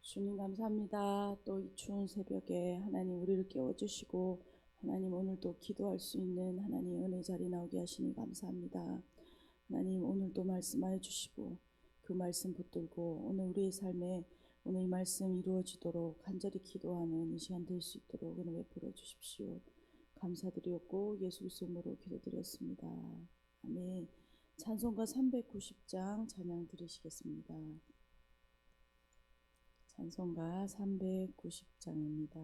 주님 감사합니다. 또 이 추운 새벽에 하나님 우리를 깨워주시고 하나님 오늘도 기도할 수 있는 하나님 은혜 자리 나오게 하시니 감사합니다. 하나님 오늘도 말씀하여 주시고 그 말씀 붙들고 오늘 우리의 삶에 오늘 이 말씀 이루어지도록 간절히 기도하는 이 시간 될 수 있도록 은혜 베풀어 주십시오. 감사드렸고 예수 그리스도 이름으로 기도드렸습니다. 아멘. 찬송가 390장 찬양 드리시겠습니다. 찬송가 390장입니다.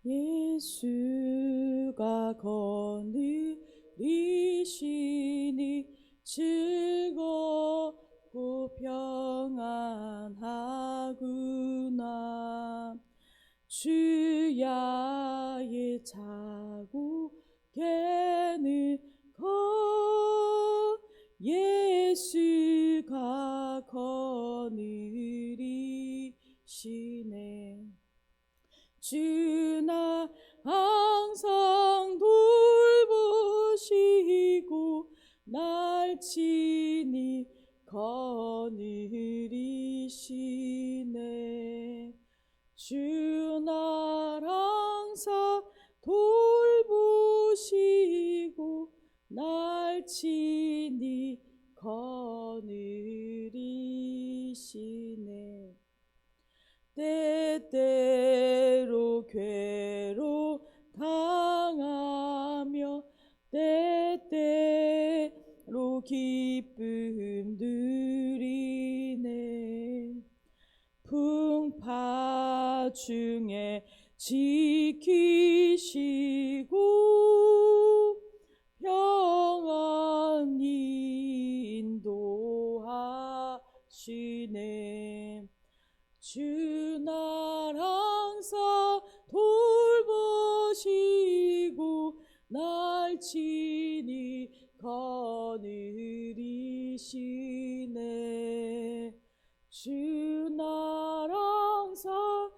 예수가 거느리시니 즐겁고 평안하구나. 주야의 자국에는 예수가 거느리시네. 주나 항상 돌보시고 날 친히 거느리시네. 주 날 항상 돌보시고 날 친히 거느리시네. 때때로 괴로 당하며 때때로 기쁨 누리네. 풍파 중에 지키시고 평안히 인도하시네. 주 날 항상 돌보시고 날 친히 거느리시네. 주 날 항상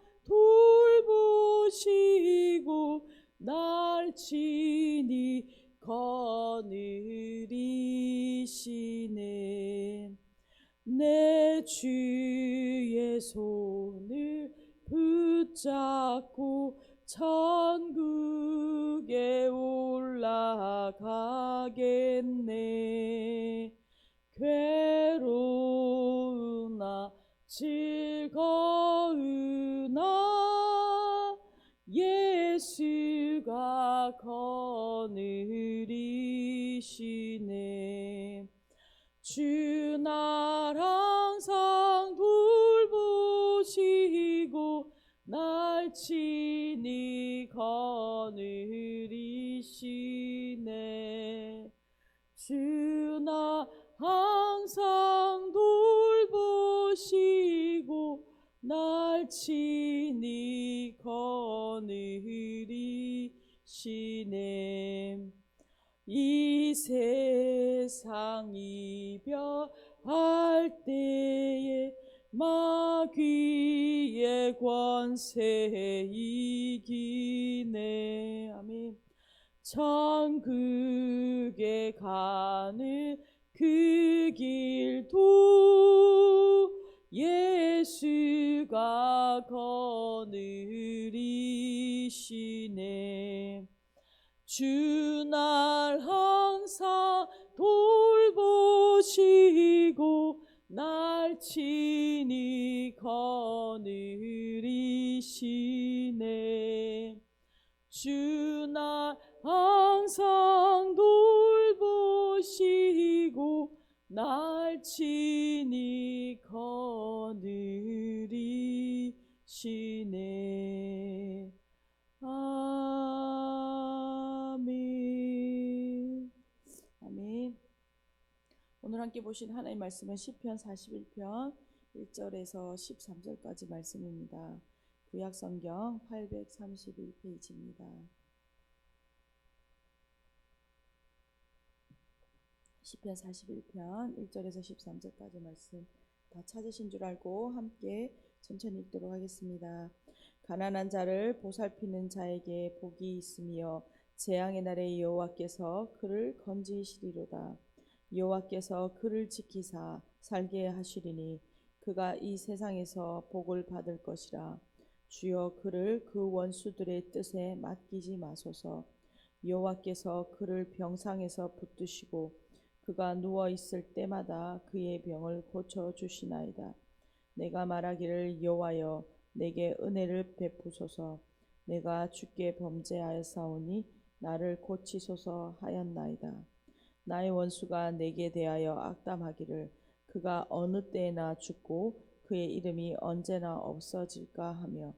돌보시고 날 친히 거느리시네. 내 주의 손을 붙잡고 천국에 올라가겠네. 괴로우나 즐거우나 예수가 거느리시네. 주 날 항상 돌보시고 날 친히 거느리시네. 주 날 항상 돌보시고 날 친히 거느리시네. 이 세상 이별할 때에 마귀의 권세 이기네. 아멘. 천국에 가는 그 길도 예수가 거느리시네. 주 날 항상 돌보시고 날 친히 거느리시네. 주 날 항상 돌보시고 날 친히 거느리시네. 아멘. 아멘. 오늘 함께 보신 하나님의 말씀은 시편 41편 1절에서 13절까지 말씀입니다. 구약성경 831페이지입니다. 시편 41편 1절에서 13절까지 말씀 다 찾으신 줄 알고 함께 천천히 읽도록 하겠습니다. 가난한 자를 보살피는 자에게 복이 있으며 재앙의 날에 여호와께서 그를 건지시리로다. 여호와께서 그를 지키사 살게 하시리니 그가 이 세상에서 복을 받을 것이라. 주여 그를 그 원수들의 뜻에 맡기지 마소서. 여호와께서 그를 병상에서 붙드시고 그가 누워 있을 때마다 그의 병을 고쳐 주시나이다. 내가 말하기를 여호와여 내게 은혜를 베푸소서. 내가 주께 범죄하였사오니 나를 고치소서 하였나이다. 나의 원수가 내게 대하여 악담하기를 그가 어느 때에나 죽고 그의 이름이 언제나 없어질까 하며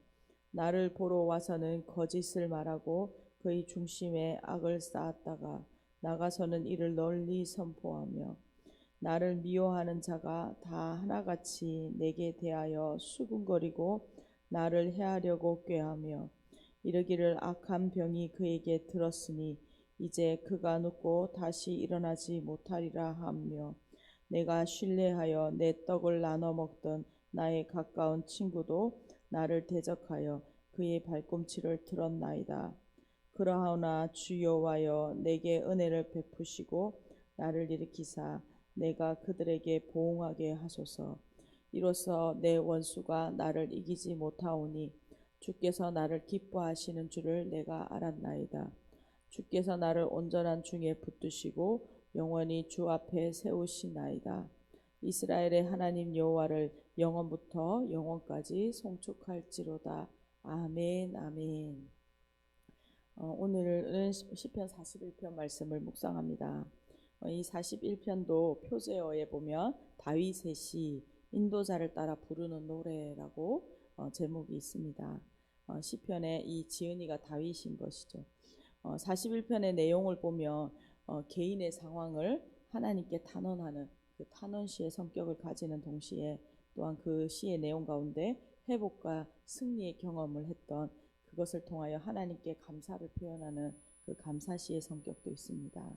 나를 보러 와서는 거짓을 말하고 그의 중심에 악을 쌓았다가 나가서는 이를 널리 선포하며 나를 미워하는 자가 다 하나같이 내게 대하여 수군거리고 나를 해하려고 꾀하며 이르기를 악한 병이 그에게 들었으니 이제 그가 눕고 다시 일어나지 못하리라 하며 내가 신뢰하여 내 떡을 나눠 먹던 나의 가까운 친구도 나를 대적하여 그의 발꿈치를 들었나이다. 그러하오나 주 여호와여 내게 은혜를 베푸시고 나를 일으키사 내가 그들에게 보응하게 하소서. 이로써 내 원수가 나를 이기지 못하오니 주께서 나를 기뻐하시는 줄을 내가 알았나이다. 주께서 나를 온전한 중에 붙드시고 영원히 주 앞에 세우시나이다. 이스라엘의 하나님 여호와를 영원부터 영원까지 송축할지로다. 아멘. 아멘. 오늘은 시편 41편 말씀을 묵상합니다. 이 41편도 표제어에 보면 다윗의 시 인도자를 따라 부르는 노래라고 제목이 있습니다. 시편의 이 지은이가 다윗인 것이죠. 41편의 내용을 보면 개인의 상황을 하나님께 탄원하는 그 탄원시의 성격을 가지는 동시에 또한 그 시의 내용 가운데 회복과 승리의 경험을 했던 그것을 통하여 하나님께 감사를 표현하는 그 감사시의 성격도 있습니다.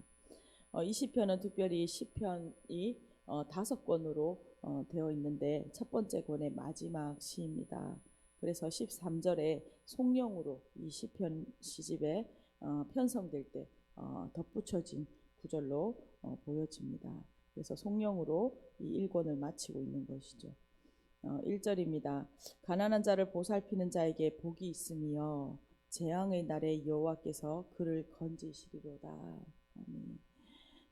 이 시편은 특별히 시편이 5권으로 되어 있는데 첫 번째 권의 마지막 시입니다. 그래서 13절에 송영으로 이 시편 시집에 편성될 때 덧붙여진 구절로 보여집니다. 그래서 송영으로 이 1권을 마치고 있는 것이죠. 1절입니다. 가난한 자를 보살피는 자에게 복이 있으며 재앙의 날에 여호와께서 그를 건지시리로다. 아멘.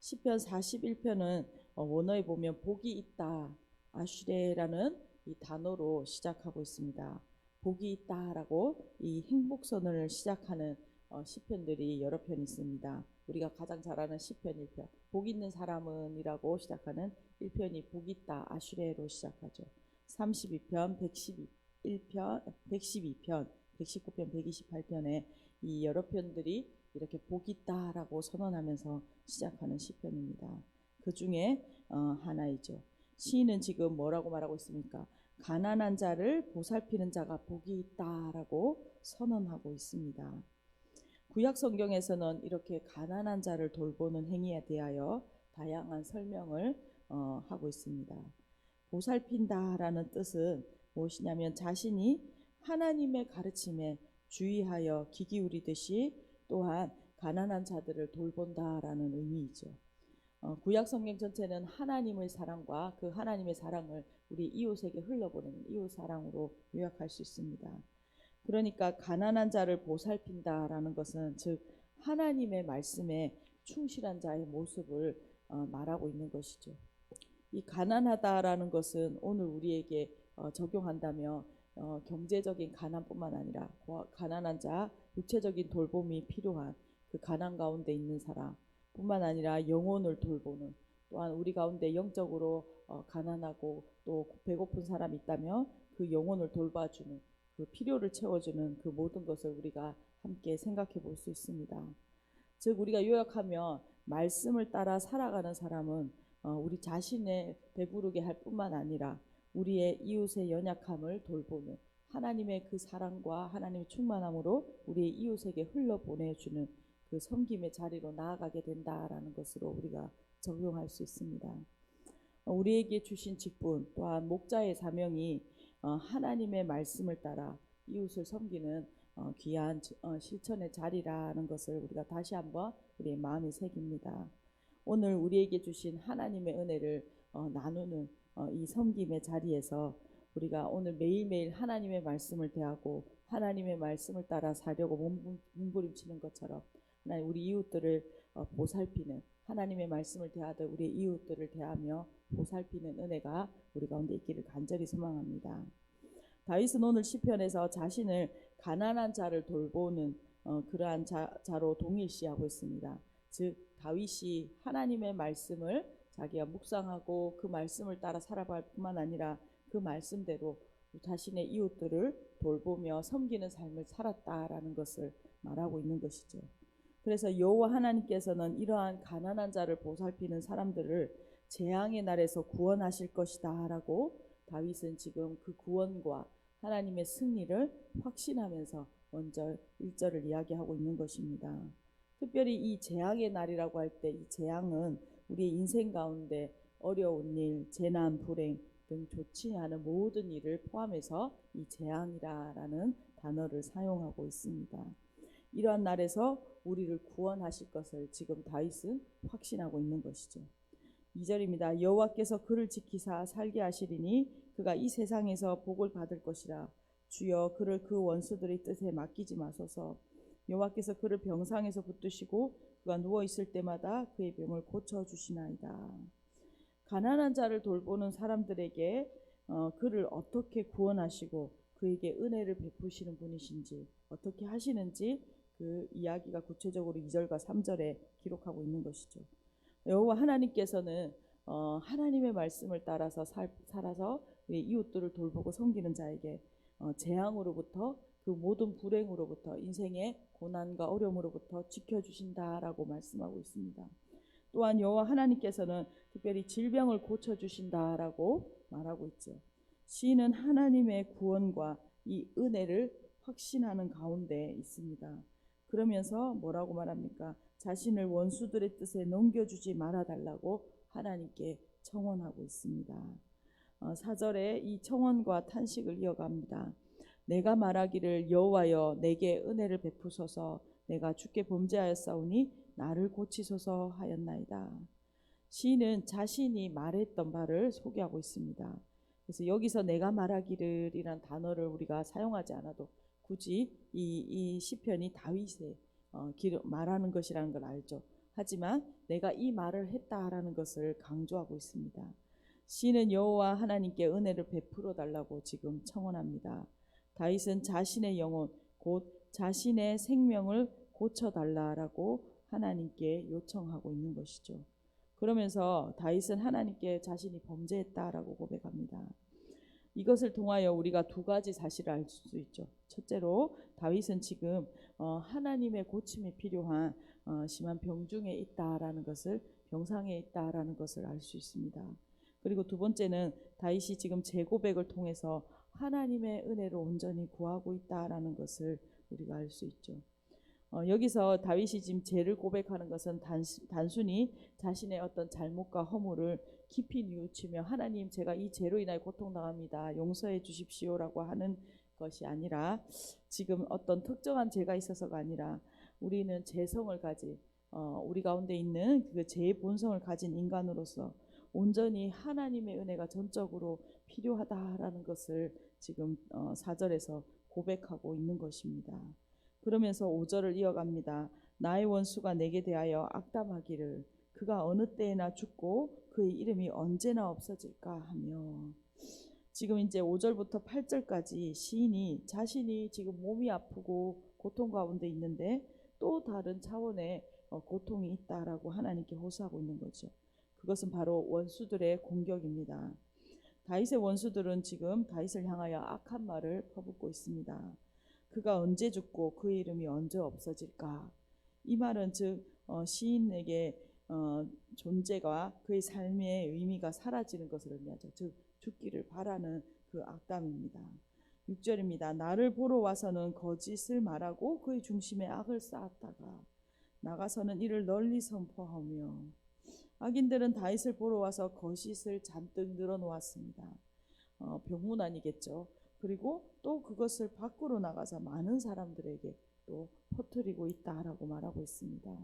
시편 41편은 원어에 보면 복이 있다, 아슈레라는 이 단어로 시작하고 있습니다. 복이 있다라고 이 행복선언을 시작하는 시편들이 여러 편 있습니다. 우리가 가장 잘 아는 시편 1편, 복 있는 사람은 이라고 시작하는 1편이 복 있다, 아슈레로 시작하죠. 32편, 112편, 119편, 128편에 이 여러 편들이 이렇게 복 있다라고 선언하면서 시작하는 시편입니다. 그 중에 하나이죠. 시인은 지금 뭐라고 말하고 있습니까? 가난한 자를 보살피는 자가 복이 있다라고 선언하고 있습니다. 구약 성경에서는 이렇게 가난한 자를 돌보는 행위에 대하여 다양한 설명을 하고 있습니다. 보살핀다라는 뜻은 무엇이냐면 자신이 하나님의 가르침에 주의하여 귀 기울이듯이 또한 가난한 자들을 돌본다라는 의미이죠. 구약 성경 전체는 하나님의 사랑과 그 하나님의 사랑을 우리 이웃에게 흘려보내는 이웃 사랑으로 요약할 수 있습니다. 그러니까 가난한 자를 보살핀다라는 것은 즉 하나님의 말씀에 충실한 자의 모습을 말하고 있는 것이죠. 이 가난하다라는 것은 오늘 우리에게 적용한다면 경제적인 가난뿐만 아니라 가난한 자, 육체적인 돌봄이 필요한 그 가난 가운데 있는 사람뿐만 아니라 영혼을 돌보는, 또한 우리 가운데 영적으로 가난하고 또 배고픈 사람이 있다면 그 영혼을 돌봐주는, 그 필요를 채워주는 그 모든 것을 우리가 함께 생각해 볼 수 있습니다. 즉 우리가 요약하면 말씀을 따라 살아가는 사람은 우리 자신을 배부르게 할 뿐만 아니라 우리의 이웃의 연약함을 돌보는 하나님의 그 사랑과 하나님의 충만함으로 우리의 이웃에게 흘러보내주는 그 섬김의 자리로 나아가게 된다라는 것으로 우리가 적용할 수 있습니다. 우리에게 주신 직분 또한 목자의 사명이 하나님의 말씀을 따라 이웃을 섬기는 귀한 실천의 자리라는 것을 우리가 다시 한번 우리의 마음에 새깁니다. 오늘 우리에게 주신 하나님의 은혜를 나누는 이 섬김의 자리에서 우리가 오늘 매일매일 하나님의 말씀을 대하고 하나님의 말씀을 따라 사려고 몸부림치는 것처럼 하나님 우리 이웃들을 보살피는, 하나님의 말씀을 대하듯 우리 이웃들을 대하며 보살피는 은혜가 우리 가운데 있기를 간절히 소망합니다. 다윗은 오늘 시편에서 자신을 가난한 자를 돌보는 그러한 자로 동일시하고 있습니다. 즉 다윗이 하나님의 말씀을 자기가 묵상하고 그 말씀을 따라 살아갈 뿐만 아니라 그 말씀대로 자신의 이웃들을 돌보며 섬기는 삶을 살았다라는 것을 말하고 있는 것이죠. 그래서 여호와 하나님께서는 이러한 가난한 자를 보살피는 사람들을 재앙의 날에서 구원하실 것이다 라고 다윗은 지금 그 구원과 하나님의 승리를 확신하면서 먼저 1절을 이야기하고 있는 것입니다. 특별히 이 재앙의 날이라고 할 때 이 재앙은 우리의 인생 가운데 어려운 일, 재난, 불행 등 좋지 않은 모든 일을 포함해서 이 재앙이라는 단어를 사용하고 있습니다. 이러한 날에서 우리를 구원하실 것을 지금 다윗은 확신하고 있는 것이죠. 2절입니다. 여호와께서 그를 지키사 살게 하시리니 그가 이 세상에서 복을 받을 것이라. 주여 그를 그 원수들의 뜻에 맡기지 마소서. 여호와께서 그를 병상에서 붙드시고 그가 누워 있을 때마다 그의 병을 고쳐 주시나이다. 가난한 자를 돌보는 사람들에게 그를 어떻게 구원하시고 그에게 은혜를 베푸시는 분이신지, 어떻게 하시는지 그 이야기가 구체적으로 2절과 3절에 기록하고 있는 것이죠. 여호와 하나님께서는 하나님의 말씀을 따라서 살아서 우리 이웃들을 돌보고 섬기는 자에게 재앙으로부터, 그 모든 불행으로부터, 인생의 고난과 어려움으로부터 지켜주신다라고 말씀하고 있습니다. 또한 여호와 하나님께서는 특별히 질병을 고쳐주신다라고 말하고 있죠. 시인은 하나님의 구원과 이 은혜를 확신하는 가운데 있습니다. 그러면서 뭐라고 말합니까? 자신을 원수들의 뜻에 넘겨주지 말아달라고 하나님께 청원하고 있습니다. 4절에 이 청원과 탄식을 이어갑니다. 내가 말하기를 여호와여 내게 은혜를 베푸소서. 내가 주께 범죄하였사오니 나를 고치소서 하였나이다. 시인은 자신이 말했던 바를 소개하고 있습니다. 그래서 여기서 내가 말하기를 이란 단어를 우리가 사용하지 않아도 굳이 이 시편이 다윗의 말하는 것이라는 걸 알죠. 하지만 내가 이 말을 했다라는 것을 강조하고 있습니다. 시인은 여호와 하나님께 은혜를 베풀어 달라고 지금 청원합니다. 다윗은 자신의 영혼 곧 자신의 생명을 고쳐달라고 하나님께 요청하고 있는 것이죠. 그러면서 다윗은 하나님께 자신이 범죄했다라고 고백합니다. 이것을 통하여 우리가 두 가지 사실을 알 수 있죠. 첫째로 다윗은 지금 하나님의 고침이 필요한 심한 병중에 있다라는 것을, 병상에 있다라는 것을 알 수 있습니다. 그리고 두 번째는 다윗이 지금 재고백을 통해서 하나님의 은혜로 온전히 구하고 있다라는 것을 우리가 알 수 있죠. 여기서 다윗이 지금 죄를 고백하는 것은 단순히 자신의 어떤 잘못과 허물을 깊이 뉘우치며 하나님 제가 이 죄로 인하여 고통당합니다. 용서해 주십시오라고 하는 것이 아니라 지금 어떤 특정한 죄가 있어서가 아니라 우리는 죄성을 가진 우리 가운데 있는 그 죄의 본성을 가진 인간으로서 온전히 하나님의 은혜가 전적으로 필요하다라는 것을 지금 4절에서 고백하고 있는 것입니다. 그러면서 5절을 이어갑니다. 나의 원수가 내게 대하여 악담하기를 그가 어느 때에나 죽고 그의 이름이 언제나 없어질까 하며, 지금 이제 5절부터 8절까지 시인이 자신이 지금 몸이 아프고 고통 가운데 있는데 또 다른 차원의 고통이 있다라고 하나님께 호소하고 있는 거죠. 그것은 바로 원수들의 공격입니다. 다윗의 원수들은 지금 다윗을 향하여 악한 말을 퍼붓고 있습니다. 그가 언제 죽고 그의 이름이 언제 없어질까? 이 말은 즉 시인에게 존재가 그의 삶의 의미가 사라지는 것을 의미하죠. 즉 죽기를 바라는 그 악담입니다. 6절입니다. 나를 보러 와서는 거짓을 말하고 그의 중심에 악을 쌓았다가 나가서는 이를 널리 선포하며, 악인들은 다윗을 보러 와서 거짓을 잔뜩 늘어놓았습니다. 병문 아니겠죠. 그리고 또 그것을 밖으로 나가서 많은 사람들에게 또 퍼뜨리고 있다라고 말하고 있습니다.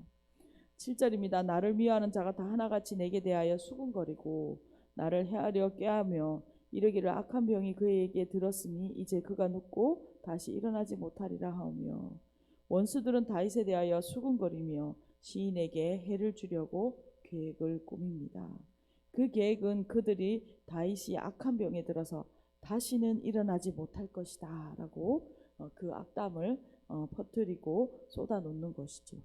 7절입니다. 나를 미워하는 자가 다 하나같이 내게 대하여 수군거리고 나를 헤아려 꾀하며 이르기를 악한 병이 그에게 들었으니 이제 그가 눕고 다시 일어나지 못하리라 하며, 원수들은 다윗에 대하여 수군거리며 시인에게 해를 주려고 계획을 꾸밉니다. 그 계획은 그들이 다윗이 악한 병에 들어서 다시는 일어나지 못할 것이다 라고 그 악담을 퍼뜨리고 쏟아놓는 것이죠.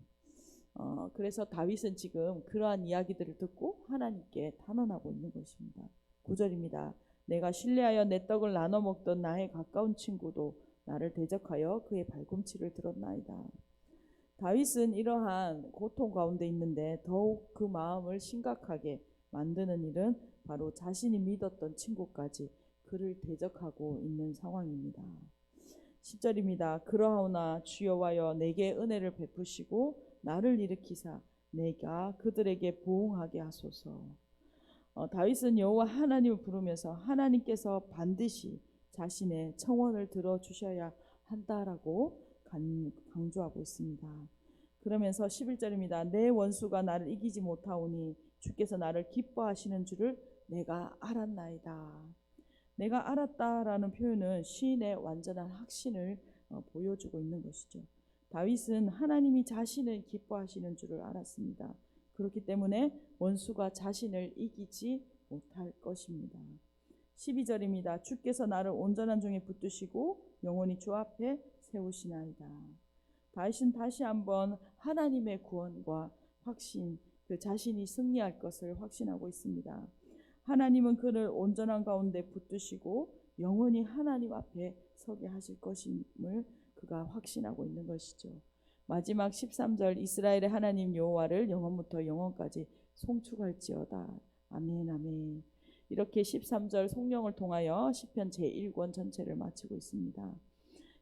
그래서 다윗은 지금 그러한 이야기들을 듣고 하나님께 탄원하고 있는 것입니다. 9절입니다. 내가 신뢰하여 내 떡을 나눠 먹던 나의 가까운 친구도 나를 대적하여 그의 발꿈치를 들었나이다. 다윗은 이러한 고통 가운데 있는데 더욱 그 마음을 심각하게 만드는 일은 바로 자신이 믿었던 친구까지 그를 대적하고 있는 상황입니다. 10절입니다. 그러하오나 주여와여 내게 은혜를 베푸시고 나를 일으키사 내가 그들에게 보응하게 하소서. 다윗은 여호와 하나님을 부르면서 하나님께서 반드시 자신의 청원을 들어주셔야 한다라고 강조하고 있습니다. 그러면서 11절입니다. 내 원수가 나를 이기지 못하오니 주께서 나를 기뻐하시는 줄을 내가 알았나이다. 내가 알았다라는 표현은 시인의 완전한 확신을 보여주고 있는 것이죠. 다윗은 하나님이 자신을 기뻐하시는 줄을 알았습니다. 그렇기 때문에 원수가 자신을 이기지 못할 것입니다. 12절입니다. 주께서 나를 온전한 종에 붙드시고 영원히 주 앞에 세우시나이다. 다윗은 다시 한번 하나님의 구원과 확신, 그 자신이 승리할 것을 확신하고 있습니다. 하나님은 그를 온전한 가운데 붙드시고 영원히 하나님 앞에 서게 하실 것임을 그가 확신하고 있는 것이죠. 마지막 13절 이스라엘의 하나님 여호와를 영원부터 영원까지 송축할지어다. 아멘 아멘. 이렇게 13절 송령을 통하여 시편 제1권 전체를 마치고 있습니다.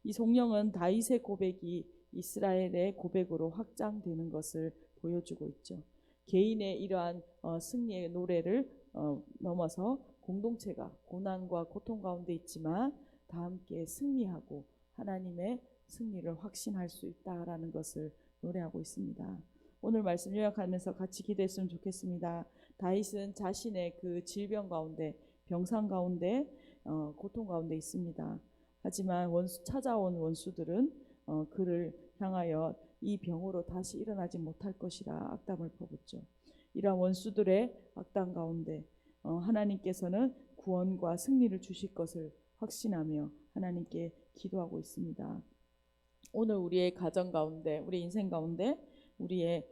이 송령은 다윗의 고백이 이스라엘의 고백으로 확장되는 것을 보여주고 있죠. 개인의 이러한 승리의 노래를 넘어서 공동체가 고난과 고통 가운데 있지만 다 함께 승리하고 하나님의 승리를 확신할 수 있다라는 것을 노래하고 있습니다. 오늘 말씀 요약하면서 같이 기도했으면 좋겠습니다. 다윗은 자신의 그 질병 가운데, 병상 가운데, 고통 가운데 있습니다. 하지만 찾아온 원수들은 그를 향하여 이 병으로 다시 일어나지 못할 것이라 악담을 퍼붓죠. 이러한 원수들의 악담 가운데 하나님께서는 구원과 승리를 주실 것을 확신하며 하나님께 기도하고 있습니다. 오늘 우리의 가정 가운데, 우리 인생 가운데 우리의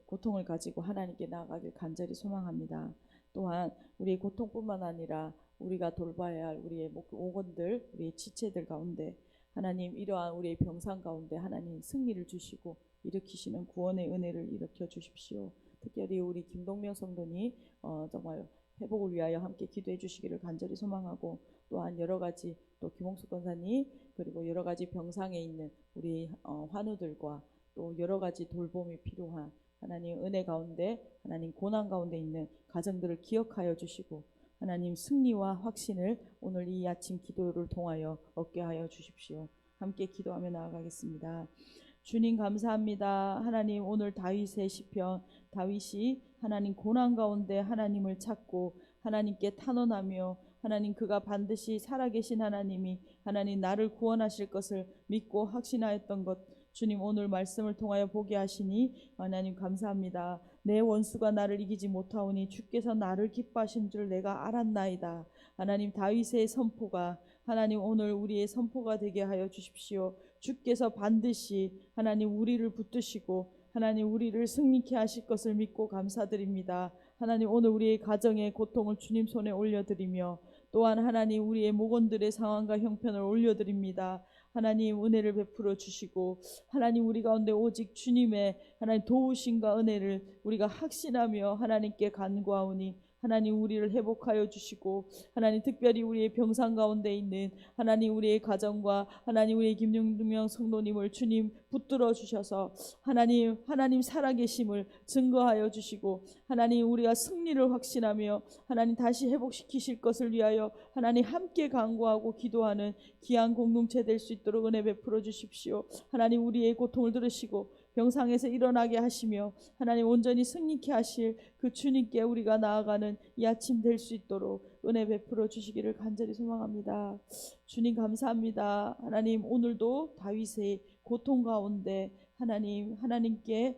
고통을 가지고 하나님께 나아가길 간절히 소망합니다. 또한 우리의 고통뿐만 아니라 우리가 돌봐야 할 우리의 오건들, 우리의 지체들 가운데 하나님 이러한 우리의 병상 가운데 하나님 승리를 주시고 일으키시는 구원의 은혜를 일으켜 주십시오. 특별히 우리 김동명 성도님 정말 회복을 위하여 함께 기도해 주시기를 간절히 소망하고, 또한 여러 가지 또 김홍숙 권사님, 그리고 여러 가지 병상에 있는 우리 환우들과 또 여러 가지 돌봄이 필요한 하나님 은혜 가운데, 하나님 고난 가운데 있는 가정들을 기억하여 주시고, 하나님 승리와 확신을 오늘 이 아침 기도를 통하여 얻게 하여 주십시오. 함께 기도하며 나아가겠습니다. 주님 감사합니다. 하나님, 오늘 다윗의 시편, 다윗이 하나님 고난 가운데 하나님을 찾고 하나님께 탄원하며, 하나님 그가 반드시 살아계신 하나님이 하나님 나를 구원하실 것을 믿고 확신하였던 것, 주님 오늘 말씀을 통하여 보게 하시니 하나님 감사합니다. 내 원수가 나를 이기지 못하오니 주께서 나를 기뻐하신 줄 내가 알았나이다. 하나님, 다윗의 선포가 하나님 오늘 우리의 선포가 되게 하여 주십시오. 주께서 반드시 하나님 우리를 붙드시고 하나님 우리를 승리케 하실 것을 믿고 감사드립니다. 하나님, 오늘 우리의 가정의 고통을 주님 손에 올려드리며, 또한 하나님 우리의 목원들의 상황과 형편을 올려드립니다. 하나님 은혜를 베풀어 주시고, 하나님 우리 가운데 오직 주님의 하나님 도우심과 은혜를 우리가 확신하며 하나님께 간구하오니, 하나님 우리를 회복하여 주시고, 하나님 특별히 우리의 병상 가운데 있는 하나님 우리의 가정과 하나님 우리의 김용명 성도님을 주님 붙들어 주셔서 하나님 살아계심을 증거하여 주시고, 하나님 우리가 승리를 확신하며 하나님 다시 회복시키실 것을 위하여 하나님 함께 간구하고 기도하는 귀한 공동체 될 수 있도록 은혜 베풀어 주십시오. 하나님 우리의 고통을 들으시고 병상에서 일어나게 하시며 하나님 온전히 승리케 하실 그 주님께 우리가 나아가는 이 아침 될 수 있도록 은혜 베풀어 주시기를 간절히 소망합니다. 주님 감사합니다. 하나님 오늘도 다윗의 고통 가운데 하나님께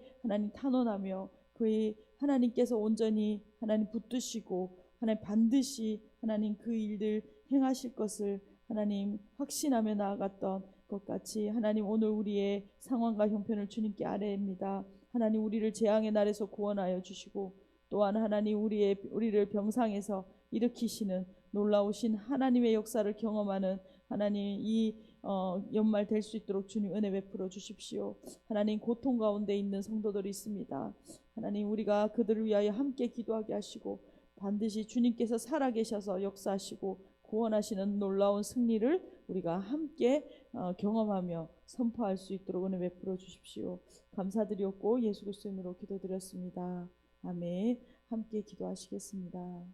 탄원하며 그의 하나님께서 온전히 하나님 붙드시고 하나님 반드시 하나님 그 일들 행하실 것을 하나님 확신하며 나아갔던 것 같이, 하나님 오늘 우리의 상황과 형편을 주님께 아뢰입니다. 하나님 우리를 재앙의 날에서 구원하여 주시고, 또한 하나님 우리를 병상에서 일으키시는 놀라우신 하나님의 역사를 경험하는 하나님 이 연말 될 수 있도록 주님 은혜 베풀어 주십시오. 하나님 고통 가운데 있는 성도들이 있습니다. 하나님 우리가 그들을 위하여 함께 기도하게 하시고, 반드시 주님께서 살아계셔서 역사하시고 구원하시는 놀라운 승리를 우리가 함께 경험하며 선포할 수 있도록 은혜 베풀어 주십시오. 감사드렸고 예수 그리스도 이름으로 기도드렸습니다. 아멘. 함께 기도하시겠습니다.